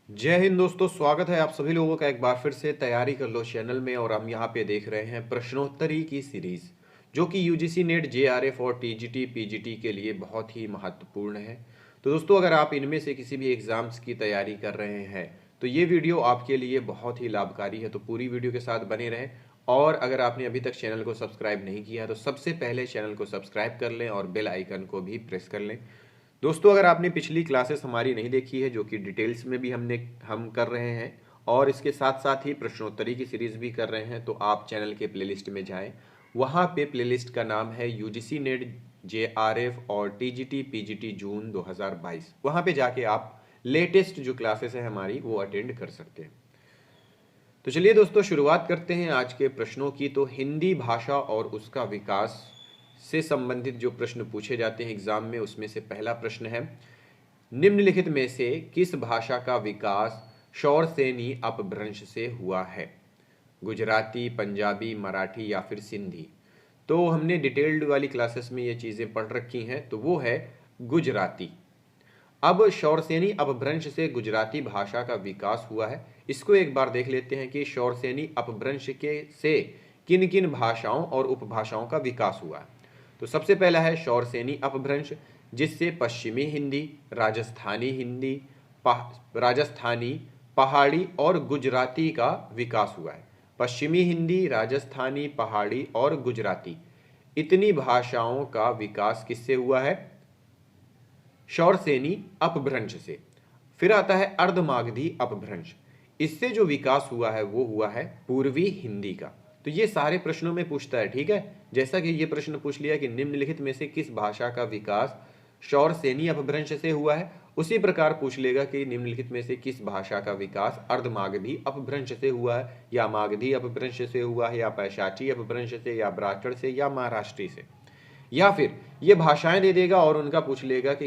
जय हिंद दोस्तों, स्वागत है आप सभी लोगों का एक बार फिर से तैयारी कर लो चैनल में। और हम यहाँ पे देख रहे हैं प्रश्नोत्तरी की सीरीज जो कि यूजीसी नेट जेआरएफ और टीजीटी पीजीटी के लिए बहुत ही महत्वपूर्ण है। तो दोस्तों, अगर आप इनमें से किसी भी एग्जाम्स की तैयारी कर रहे हैं तो ये वीडियो आपके लिए बहुत ही लाभकारी है, तो पूरी वीडियो के साथ बने रहें। और अगर आपने अभी तक चैनल को सब्सक्राइब नहीं किया है तो सबसे पहले चैनल को सब्सक्राइब कर लें और बेल आइकन को भी प्रेस कर लें। दोस्तों, अगर आपने पिछली क्लासेस हमारी नहीं देखी है, जो कि डिटेल्स में भी हम कर रहे हैं और इसके साथ साथ ही प्रश्नोत्तरी की सीरीज भी कर रहे हैं, तो आप चैनल के प्लेलिस्ट में जाएं। वहाँ पे प्लेलिस्ट का नाम है यूजीसी नेट जेआरएफ और टीजीटी पीजीटी जून 2022। वहाँ पे जाके आप लेटेस्ट जो क्लासेस है हमारी वो अटेंड कर सकते हैं। तो चलिए दोस्तों, शुरुआत करते हैं आज के प्रश्नों की। तो हिंदी भाषा और उसका विकास से संबंधित जो प्रश्न पूछे जाते हैं एग्जाम में, उसमें से पहला प्रश्न है, निम्नलिखित में से किस भाषा का विकास शौरसेनी अपभ्रंश से हुआ है? गुजराती, पंजाबी, मराठी या फिर सिंधी? तो हमने डिटेल्ड वाली क्लासेस में ये चीज़ें पढ़ रखी हैं, तो वो है गुजराती। अब शौरसेनी अपभ्रंश से गुजराती भाषा का विकास हुआ है। इसको एक बार देख लेते हैं कि शौरसेनी अपभ्रंश के से किन किन भाषाओं और उपभाषाओं का विकास हुआ है। तो सबसे पहला है शौरसेनी अपभ्रंश, जिससे पश्चिमी हिंदी, राजस्थानी हिंदी, राजस्थानी, पहाड़ी और गुजराती का विकास हुआ है। पश्चिमी हिंदी, राजस्थानी, पहाड़ी और गुजराती, इतनी भाषाओं का विकास किससे हुआ है? शौरसेनी अपभ्रंश से। फिर आता है अर्धमागधी अपभ्रंश। इससे जो विकास हुआ है वो हुआ है पूर्वी हिंदी का। तो ये सारे प्रश्नों में पूछता है, ठीक है। जैसा कि ये प्रश्न पूछ लिया कि निम्नलिखित में से किस भाषा का विकास शौरसेनी अपभ्रंश से हुआ है, उसी प्रकार पूछ लेगा कि निम्नलिखित में से किस भाषा का विकास अर्धमागधी अपभ्रंश से हुआ है, या मागधी अपभ्रंश से हुआ है, या पैशाची अपभ्रंश से, या ब्राह्मण से, या महाराष्ट्री से। या फिर ये भाषाएं दे देगा और उनका पूछ लेगा कि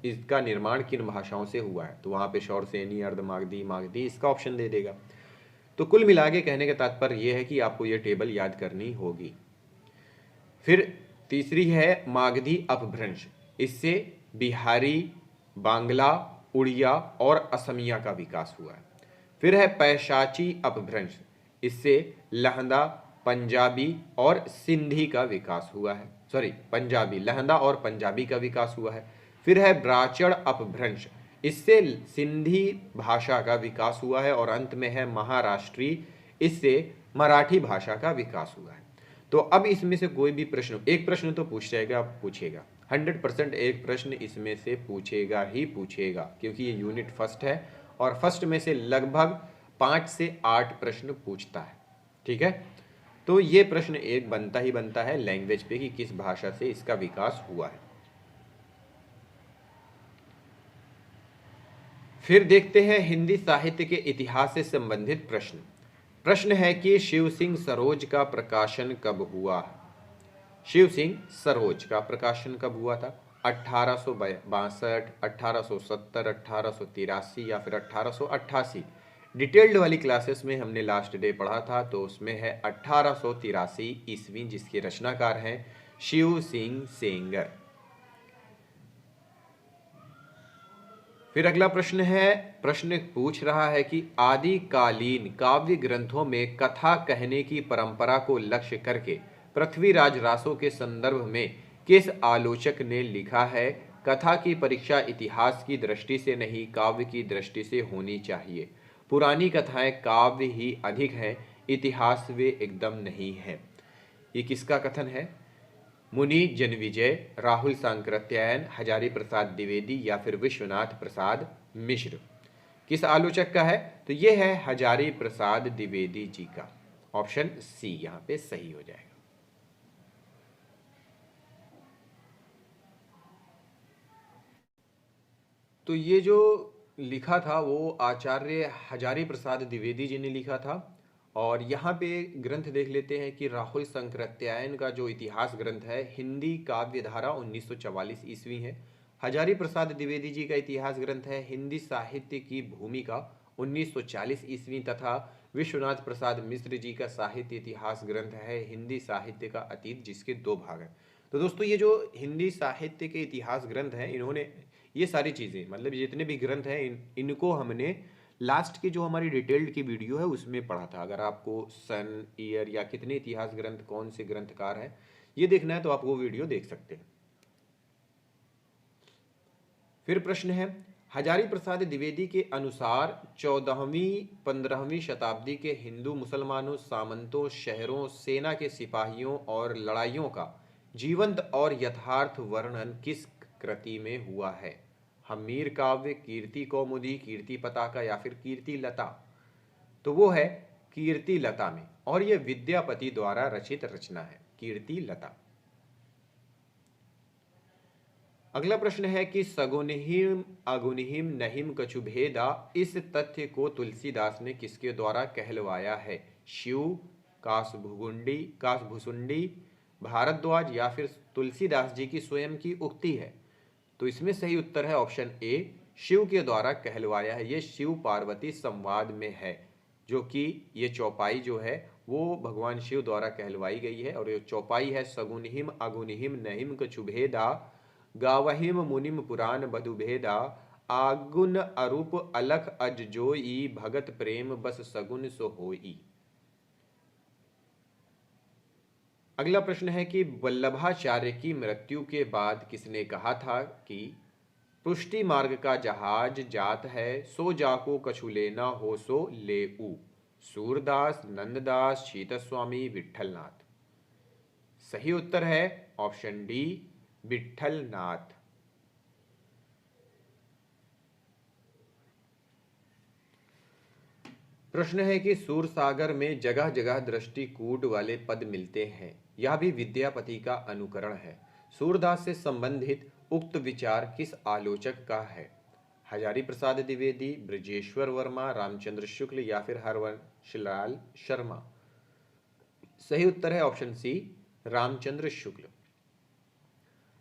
इसका निर्माण किन भाषाओं से हुआ है, तो वहां पे शौरसेनी, अर्धमागधी, मागधी इसका ऑप्शन दे देगा। तो कुल मिला के कहने का तात्पर्य यह है कि आपको ये टेबल याद करनी होगी। फिर तीसरी है मागधी अपभ्रंश। इससे बिहारी, बांग्ला, उड़िया और असमिया का विकास हुआ है। फिर है पैशाची अपभ्रंश। इससे लहंदा, पंजाबी और सिंधी का विकास हुआ है। सॉरी, पंजाबी, लहंदा और पंजाबी का विकास हुआ है। फिर है ब्राह्मण अपभ्रंश। इससे सिंधी भाषा का विकास हुआ है। और अंत में है महाराष्ट्री। इससे मराठी भाषा का विकास हुआ है। तो अब इसमें से कोई भी प्रश्न, एक प्रश्न तो पूछेगा 100%, एक प्रश्न इसमें से पूछेगा ही पूछेगा, क्योंकि ये यूनिट फर्स्ट है और फर्स्ट में से लगभग 5 से 8 प्रश्न पूछता है, ठीक है। तो ये प्रश्न एक बनता ही बनता है लैंग्वेज पे कि किस भाषा से इसका विकास हुआ है। फिर देखते हैं हिंदी साहित्य के इतिहास से संबंधित प्रश्न। प्रश्न है कि शिव सिंह सरोज का प्रकाशन कब हुआ? शिव सिंह सरोज का प्रकाशन कब हुआ था? 1862, 1870, 1883 या फिर 1888? डिटेल्ड वाली क्लासेस में हमने लास्ट डे पढ़ा था, तो उसमें है 1883 ईस्वी, जिसके रचनाकार हैं शिव सिंह सेंगर। फिर अगला प्रश्न है, प्रश्न पूछ रहा है कि आदिकालीन काव्य ग्रंथों में कथा कहने की परंपरा को लक्ष्य करके पृथ्वीराज रासो के संदर्भ में किस आलोचक ने लिखा है, कथा की परीक्षा इतिहास की दृष्टि से नहीं काव्य की दृष्टि से होनी चाहिए। पुरानी कथाएं काव्य ही अधिक है, इतिहास वे एकदम नहीं है। ये किसका कथन है? मुनि जनविजय, राहुल सांकृत्यायन, हजारी प्रसाद द्विवेदी या फिर विश्वनाथ प्रसाद मिश्र? किस आलोचक का है? तो ये है हजारी प्रसाद द्विवेदी जी का। ऑप्शन सी यहां पे सही हो जाएगा। तो ये जो लिखा था वो आचार्य हजारी प्रसाद द्विवेदी जी ने लिखा था। और यहाँ पे ग्रंथ देख लेते हैं कि राहुल सांकृत्यायन का जो इतिहास ग्रंथ है, हिंदी काव्य धारा 1944 ईस्वी है। हजारी प्रसाद द्विवेदी जी का इतिहास ग्रंथ है हिंदी साहित्य की भूमिका 1940 ईस्वी, तथा विश्वनाथ प्रसाद मिश्र जी का साहित्य इतिहास ग्रंथ है हिंदी साहित्य का अतीत, जिसके 2 भाग हैं। तो दोस्तों, ये जो हिंदी साहित्य के इतिहास ग्रंथ हैं, इन्होंने ये सारी चीज़ें, मतलब जितने भी ग्रंथ हैं, इनको हमने लास्ट की जो हमारी डिटेल्ड की वीडियो है उसमें पढ़ा था। अगर आपको सन, ईयर या कितने इतिहास ग्रंथ, कौन से ग्रंथकार है ये देखना है तो आप वो वीडियो देख सकते हैं। फिर प्रश्न है, हजारी प्रसाद द्विवेदी के अनुसार 14वीं 15वीं शताब्दी के हिंदू मुसलमानों, सामंतों, शहरों, सेना के सिपाहियों और लड़ाइयों का जीवंत और यथार्थ वर्णन किस कृति में हुआ है? हम्मीर काव्य, कीर्ति कौमुदी, कीर्ति पताका या फिर कीर्ति लता? तो वो है कीर्ति लता में, और यह विद्यापति द्वारा रचित रचना है, कीर्ति लता। अगला प्रश्न है कि सगुनहिम अगुनहिम नहिम कछु भेदा, इस तथ्य को तुलसीदास ने किसके द्वारा कहलवाया है? शिव, कासभुगुंडी, कासभुसुंडी, भारद्वाज या फिर तुलसीदास जी की स्वयं की उक्ति है? तो इसमें सही उत्तर है ऑप्शन ए, शिव के द्वारा कहलवाया है। ये शिव पार्वती संवाद में है, जो कि ये चौपाई जो है वो भगवान शिव द्वारा कहलवाई गई है। और ये चौपाई है, सगुनहिम अगुनहिम नहिम कछु भेदा, गावहिम मुनिम पुराण बधु भेदा, आगुन अरूप अलख अज जोई, भगत प्रेम बस सगुन सो होई। अगला प्रश्न है कि वल्लभाचार्य की मृत्यु के बाद किसने कहा था कि पुष्टि मार्ग का जहाज जात है, सो जाको कछु लेना हो सो लेऊ? सूरदास, नंददास, शीतस्वामी, विट्ठलनाथ? सही उत्तर है ऑप्शन डी, विट्ठलनाथ। प्रश्न है कि सूरसागर में जगह जगह दृष्टिकूट वाले पद मिलते हैं, यह भी विद्यापति का अनुकरण है। सूरदास से संबंधित उक्त विचार किस आलोचक का है? हजारी प्रसाद द्विवेदी, ब्रजेश्वर वर्मा, रामचंद्र शुक्ल या फिर हरवंशलाल शर्मा? सही उत्तर है ऑप्शन सी, रामचंद्र शुक्ल।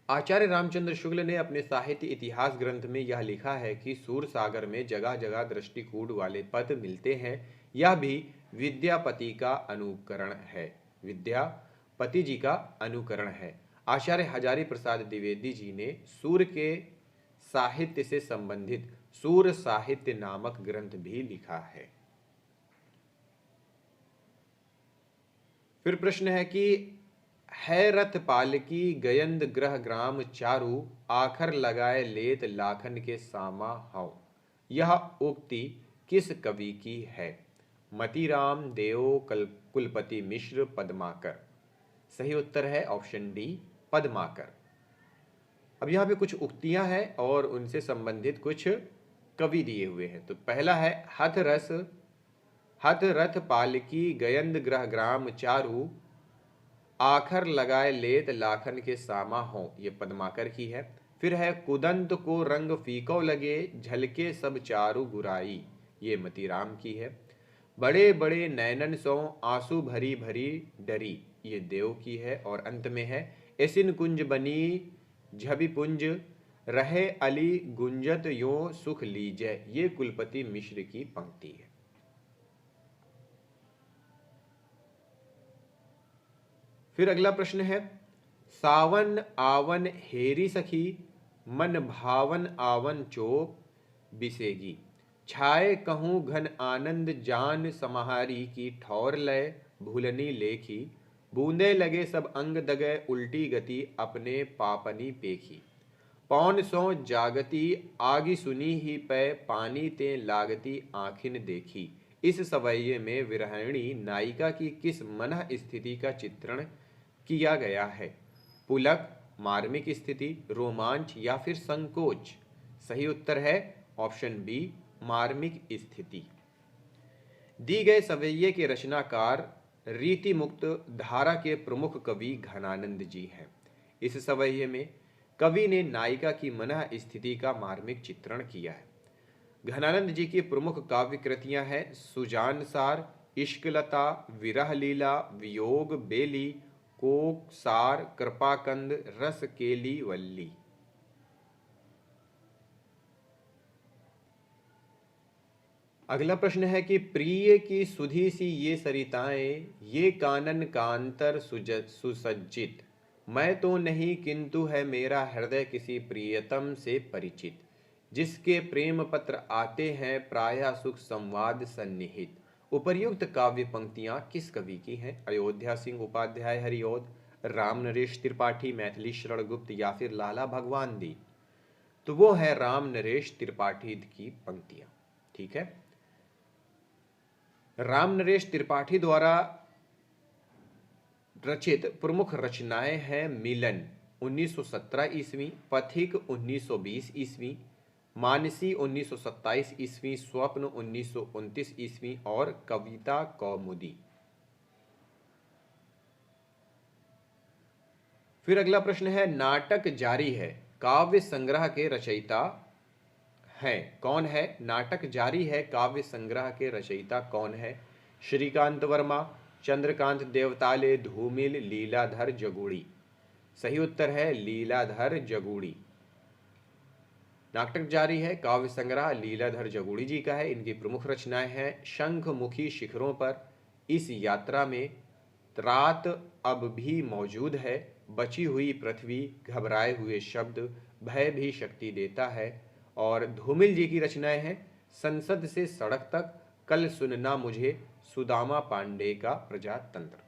आचार्य रामचंद्र शुक्ल ने अपने साहित्य इतिहास ग्रंथ में यह लिखा है कि सूरसागर में जगह जगह दृष्टिकूट वाले पद मिलते हैं, यह भी विद्यापति का अनुकरण है, विद्यापति जी का अनुकरण है। आचार्य हजारी प्रसाद द्विवेदी जी ने सूर के साहित्य से संबंधित सूर साहित्य नामक ग्रंथ भी लिखा है। फिर प्रश्न है कि है रथ पालकी गयंद ग्रह ग्राम चारु, आखर लगाए लेत लाखन के सामा हौ? यह उक्ति किस कवि की है? मतीराम, देव, कुलपति मिश्र, पद्माकर? सही उत्तर है ऑप्शन डी, पद्माकर। अब यहाँ पे कुछ उक्तियां हैं और उनसे संबंधित कुछ कवि दिए हुए हैं। तो पहला है, हथ रथ पालकी गयंद ग्रह ग्राम चारु, आखर लगाए लेत लाखन के सामा हो, ये पद्माकर की है। फिर है, कुदंत को रंग फीको लगे, झलके सब चारु गुराई, ये मतीराम की है। बड़े बड़े नैनन सो आंसू भरी भरी डरी, ये देव की है। और अंत में है, एसिन कुंज बनी झबी पुंज, रहे अली गुंजत यो सुख लीजय, ये कुलपति मिश्र की पंक्ति है। फिर अगला प्रश्न है, सावन आवन हेरी सखी, मन भावन आवन चोप बिसेगी, छाए कहूँ घन आनंद जान समाहारी की, ठौर लय भूलनी लेखी, बूंदे लगे सब अंग दगे उल्टी गति, अपने पापनी पेखी, पौन सो जागती आगी सुनी ही पै, पानी ते लागती आखिन देखी। इस सवैये में विरहिणी नायिका की किस मनः स्थिति का चित्रण किया गया है? पुलक, मार्मिक स्थिति, रोमांच या फिर संकोच? सही उत्तर है ऑप्शन बी, मार्मिक स्थिति। दी गए सवैये के रचनाकार रीति मुक्त धारा के प्रमुख कवि घनानंद जी हैं। इस सवैये में कवि ने नायिका की मनः स्थिति का मार्मिक चित्रण किया है। घनानंद जी की प्रमुख काव्य कृतियां हैं सुजानसार, इश्कलता, विरह लीला, वियोग बेली, कोक सार, कृपाकंद, रस केली वल्ली। अगला प्रश्न है कि प्रिय की सुधी सी ये सरिताएं, ये कानन कांतर सुसज्जित, मैं तो नहीं किंतु है मेरा हृदय किसी प्रियतम से परिचित, जिसके प्रेम पत्र आते हैं प्रायः सुख संवाद सन्निहित। उपर्युक्त काव्य पंक्तियां किस कवि की हैं? अयोध्या सिंह उपाध्याय हरिऔध, राम नरेश त्रिपाठी, मैथिली शरण गुप्त या फिर लाला भगवान दी? तो वो है राम नरेश त्रिपाठी की पंक्तियां। ठीक है, राम नरेश त्रिपाठी द्वारा रचित प्रमुख रचनाएं हैं मिलन 1917 ईस्वी, पथिक 1920 ईस्वी, मानसी 1927 ईस्वी, स्वप्न 1929 ईस्वी और कविता कौमुदी। फिर अगला प्रश्न है, नाटक जारी है काव्य संग्रह के रचयिता हैं? कौन है? नाटक जारी है काव्य संग्रह के रचयिता कौन है? श्रीकांत वर्मा, चंद्रकांत देवताले, धूमिल, लीलाधर जगुड़ी? सही उत्तर है लीलाधर जगुड़ी। नाटक जारी है काव्य संग्रह लीलाधर जगुड़ी जी का है। इनकी प्रमुख रचनाएं हैं शंखमुखी शिखरों पर, इस यात्रा में, रात अब भी मौजूद है, बची हुई पृथ्वी, घबराए हुए शब्द, भय भी शक्ति देता है। और धूमिल जी की रचनाएं हैं संसद से सड़क तक, कल सुनना मुझे, सुदामा पांडे का प्रजातंत्र।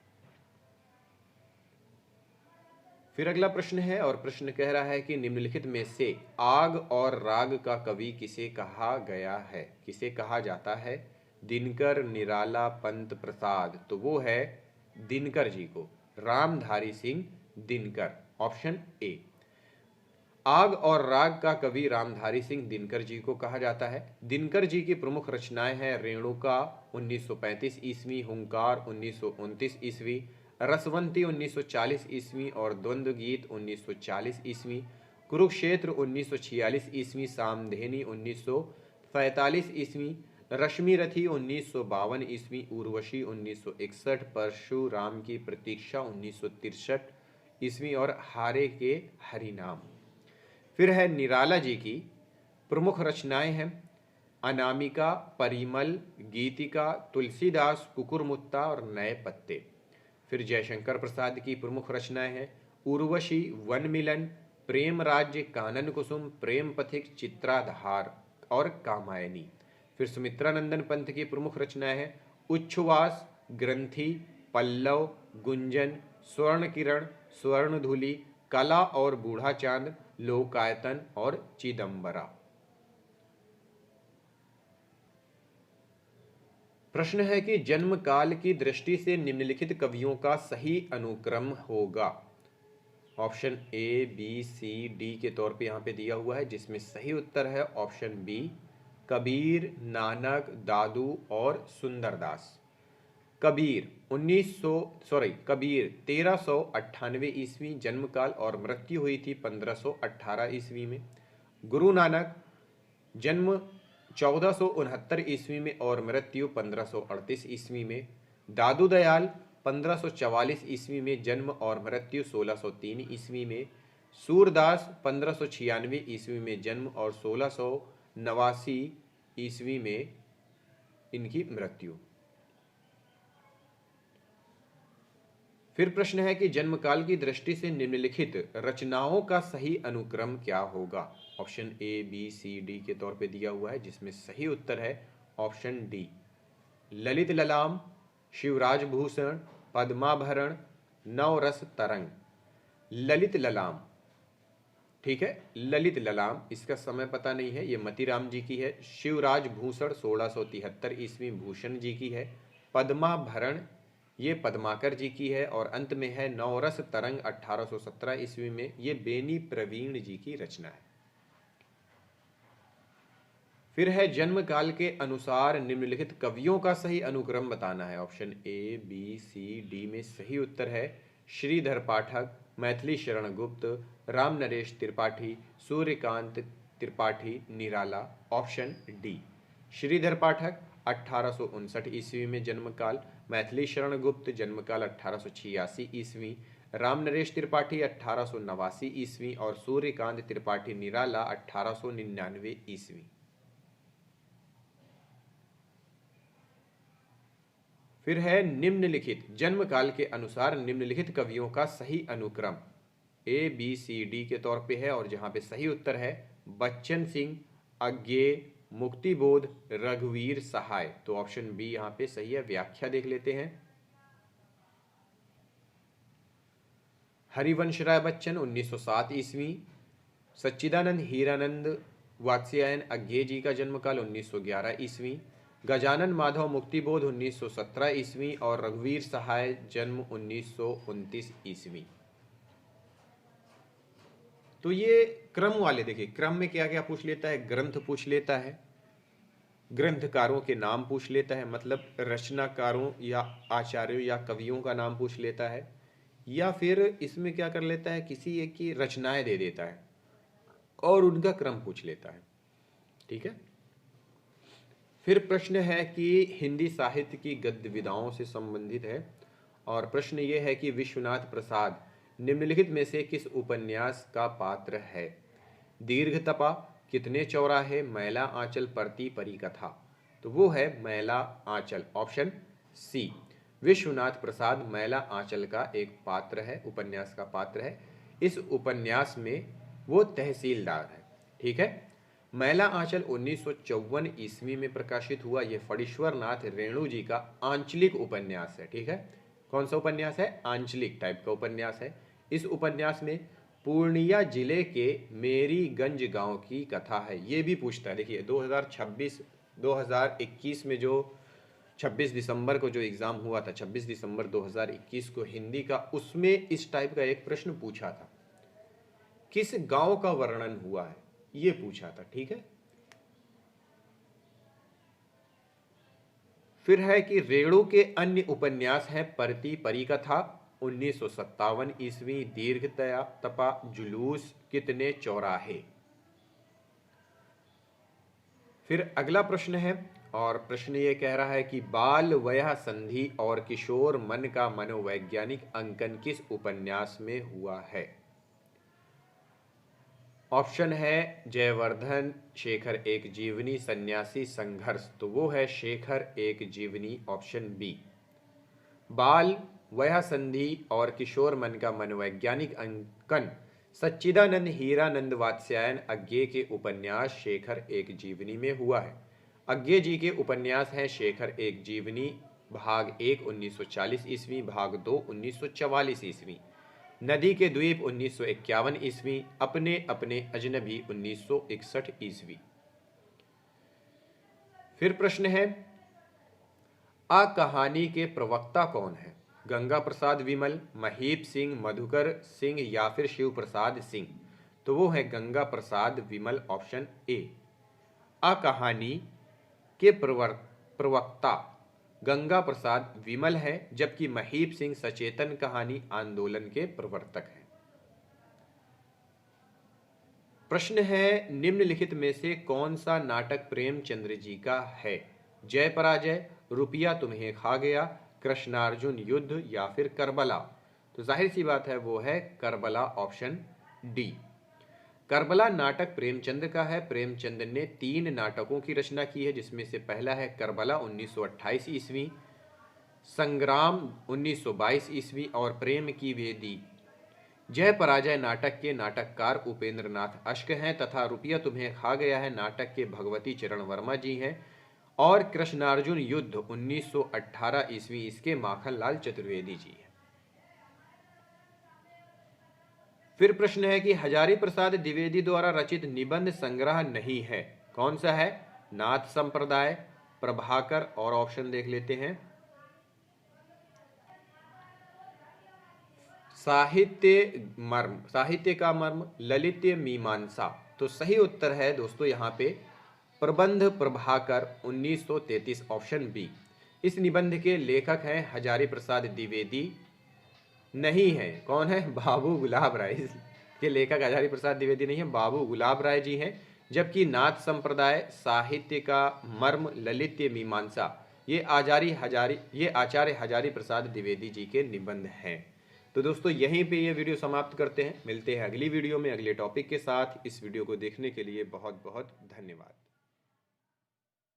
फिर अगला प्रश्न है और प्रश्न कह रहा है कि निम्नलिखित में से आग और राग का कवि किसे कहा गया है? किसे कहा जाता है? दिनकर, निराला, पंत प्रसाद? तो वो है दिनकर जी को, रामधारी सिंह दिनकर, ऑप्शन ए। आग और राग का कवि रामधारी सिंह दिनकर जी को कहा जाता है। दिनकर जी की प्रमुख रचनाएं हैं रेणुका 1935 ईस्वी, हुंकार 1929 ईस्वी, रसवंती 1940 ईस्वी और द्वंद्व गीत 1940 ईस्वी, कुरुक्षेत्र 1946 ईस्वी, सामधेनी 1945 ईस्वी, रश्मि रथी 1952 ईस्वी, उर्वशी 1961, परशुराम की प्रतीक्षा 1963 ईस्वी और हारे के हरिनाम। फिर है निराला जी की प्रमुख रचनाएं हैं अनामिका, परिमल, गीतिका, तुलसीदास, कुकुरमुत्ता और नए पत्ते। फिर जयशंकर प्रसाद की प्रमुख रचनाएं हैं उर्वशी, वन मिलन, प्रेम राज्य, कानन कुसुम, प्रेम पथिक, चित्राधार और कामायनी। फिर सुमित्रानंदन पंत की प्रमुख रचनाएं हैं उच्छ्वास, ग्रंथि, पल्लव, गुंजन, स्वर्ण किरण, स्वर्णधूलि, कला और बूढ़ा चांद, लोकायतन और चिदंबरा। प्रश्न है कि जन्म काल की दृष्टि से निम्नलिखित कवियों का सही अनुक्रम होगा? Option A, B, C, D के तौर पे यहां पे दिया हुआ है, जिसमें सही उत्तर है ऑप्शन बी, कबीर, नानक, दादू और सुंदरदास। कबीर 1398 ईस्वी जन्मकाल और मृत्यु हुई थी 1518 ईस्वी में। गुरु नानक जन्म 1469 ईस्वी में और मृत्यु 1538 ईस्वी में। दादू दयाल 1544 ईस्वी में जन्म और मृत्यु 1603 ईस्वी में। सूरदास 1596 ईस्वी में जन्म और 1689 ईस्वी में इनकी मृत्यु। फिर प्रश्न है कि जन्मकाल की दृष्टि से निम्नलिखित रचनाओं का सही अनुक्रम क्या होगा? Option A, B, C, D के तौर पे दिया हुआ है, जिसमें सही उत्तर है ऑप्शन डी, ललित ललाम, शिवराज भूषण, पद्माभरण, नवरस तरंग। ललित ललाम, ठीक है, ललित ललाम, इसका समय पता नहीं है, ये मतीराम जी की है। शिवराज भूषण 1673 ईस्वी भूषण जी की है। पद्माभरण ये पद्माकर जी की है और अंत में है नवरस तरंग 1817 ईस्वी में, ये बेनी प्रवीण जी की रचना है। फिर है जन्म काल के अनुसार निम्नलिखित कवियों का सही अनुक्रम बताना है। Option A, B, C, D में सही उत्तर है श्रीधर पाठक, मैथिली शरण गुप्त, राम नरेश त्रिपाठी, सूर्यकांत त्रिपाठी, निराला। ऑप्शन डी, श्रीधर पाठक 1859 ईस्वी में जन्मकाल, मैथिली शरण गुप्त जन्मकाल 1886 ईस्वी, राम नरेश त्रिपाठी 1889 ईस्वी और सूर्यकांत त्रिपाठी निराला 1899 ईस्वी। फिर है निम्नलिखित जन्म काल के अनुसार निम्नलिखित कवियों का सही अनुक्रम ए, बी, सी, डी के तौर पे है और जहां पे सही उत्तर है बच्चन सिंह, अज्ञेय, मुक्तिबोध, रघुवीर सहाय। तो ऑप्शन बी यहां पे सही है। व्याख्या देख लेते हैं। हरिवंश राय बच्चन 1907 ईस्वी, सच्चिदानंद हीरानंद वात्स्यायन अज्ञेय जी का जन्मकाल 1911 ईस्वी, गजानन माधव मुक्तिबोध 1917 ईस्वी और रघुवीर सहाय जन्म 1929 ईस्वी। तो ये क्रम वाले देखिए, क्रम में क्या क्या पूछ लेता है, ग्रंथ पूछ लेता है, ग्रंथकारों के नाम पूछ लेता है, मतलब रचनाकारों या आचार्यों या कवियों का नाम पूछ लेता है, या फिर इसमें क्या कर लेता है, किसी एक की रचनाएं दे देता है और उनका क्रम पूछ लेता है। ठीक है। फिर प्रश्न है कि हिंदी साहित्य की गद्य विधाओं से संबंधित है और प्रश्न ये है कि विश्वनाथ प्रसाद निम्नलिखित में से किस उपन्यास का पात्र है। दीर्घ तपा, कितने चौराहे, मैला आंचल, परती परिकथा। तो वो है मैला आंचल, ऑप्शन सी। विश्वनाथ प्रसाद मैला आंचल का एक पात्र है, उपन्यास का पात्र है। इस उपन्यास में वो तहसीलदार है। ठीक है। मैला आंचल 1954 ईस्वी में प्रकाशित हुआ। यह फणीश्वर नाथ रेणु जी का आंचलिक उपन्यास है। ठीक है। कौन सा उपन्यास है? आंचलिक टाइप का उपन्यास है। इस उपन्यास में पूर्णिया जिले के मेरीगंज गांव की कथा है। ये भी पूछता है। देखिए 2021 में जो 26 दिसंबर को जो एग्जाम हुआ था, 26 दिसंबर 2021 को हिंदी का, उसमें इस टाइप का एक प्रश्न पूछा था, किस गांव का वर्णन हुआ है, ये पूछा था। ठीक है। फिर है कि रेणु के अन्य उपन्यास हैं परती परिकथा 1957 ईस्वी, दीर्घ तपा, जुलूस, कितने चौराहे। फिर अगला प्रश्न है और प्रश्न ये कह रहा है कि बाल वयः संधि और किशोर मन का मनोवैज्ञानिक अंकन किस उपन्यास में हुआ है। ऑप्शन है जयवर्धन शेखर एक जीवनी, सन्यासी, संघर्ष। तो वो है शेखर एक जीवनी, ऑप्शन बी। बाल वयः संधि और किशोर मन का मनोवैज्ञानिक अंकन सच्चिदानंद हीरानंद वात्स्यायन अज्ञेय के उपन्यास शेखर एक जीवनी में हुआ है। अज्ञेय जी के उपन्यास हैं शेखर एक जीवनी भाग 1 1940 ईस्वी, भाग 2 1944 ईस्वी, नदी के द्वीप 1951 ईस्वी, अपने अपने अजनबी 1961 ईस्वी। फिर प्रश्न है आ कहानी के प्रवक्ता कौन है। गंगा प्रसाद विमल, महीप सिंह, मधुकर सिंह या फिर शिव प्रसाद सिंह। तो वो है गंगा प्रसाद विमल, ऑप्शन ए। आ कहानी के प्रवक्ता गंगा प्रसाद विमल है, जबकि महीप सिंह सचेतन कहानी आंदोलन के प्रवर्तक हैं। प्रश्न है निम्नलिखित में से कौन सा नाटक प्रेमचंद्र जी का है। जय पराजय, रुपया तुम्हें खा गया, कृष्णार्जुन युद्ध या फिर करबला। तो जाहिर सी बात है वो है करबला, ऑप्शन डी। करबला नाटक प्रेमचंद का है। प्रेमचंद ने 3 नाटकों की रचना की है, जिसमें से पहला है करबला 1928 ईस्वी, संग्राम 1922 ईस्वी और प्रेम की वेदी। जय पराजय नाटक के नाटककार उपेंद्र नाथ अश्क हैं तथा रुपया तुम्हें खा गया है नाटक के भगवती चरण वर्मा जी हैं और कृष्णार्जुन युद्ध 1918 ईस्वी इसके माखनलाल चतुर्वेदी जी हैं। फिर प्रश्न है कि हजारी प्रसाद द्विवेदी द्वारा रचित निबंध संग्रह नहीं है, कौन सा है। नाथ संप्रदाय, प्रभाकर और ऑप्शन देख लेते हैं। साहित्य मर्म, साहित्य का मर्म, ललित्य मीमांसा। तो सही उत्तर है दोस्तों यहाँ पे प्रबंध प्रभाकर 1933, ऑप्शन बी। इस निबंध के लेखक हैं हजारी प्रसाद द्विवेदी, नहीं है, कौन है, बाबू गुलाब राय। के लेखक हजारी प्रसाद द्विवेदी नहीं है, बाबू गुलाब राय जी हैं। जबकि नाथ संप्रदाय, साहित्य का मर्म, ललित्य मीमांसा, ये आचार्य हजारी प्रसाद द्विवेदी जी के निबंध हैं। तो दोस्तों यहीं पे ये वीडियो समाप्त करते हैं। मिलते हैं अगली वीडियो में अगले टॉपिक के साथ। इस वीडियो को देखने के लिए बहुत बहुत धन्यवाद।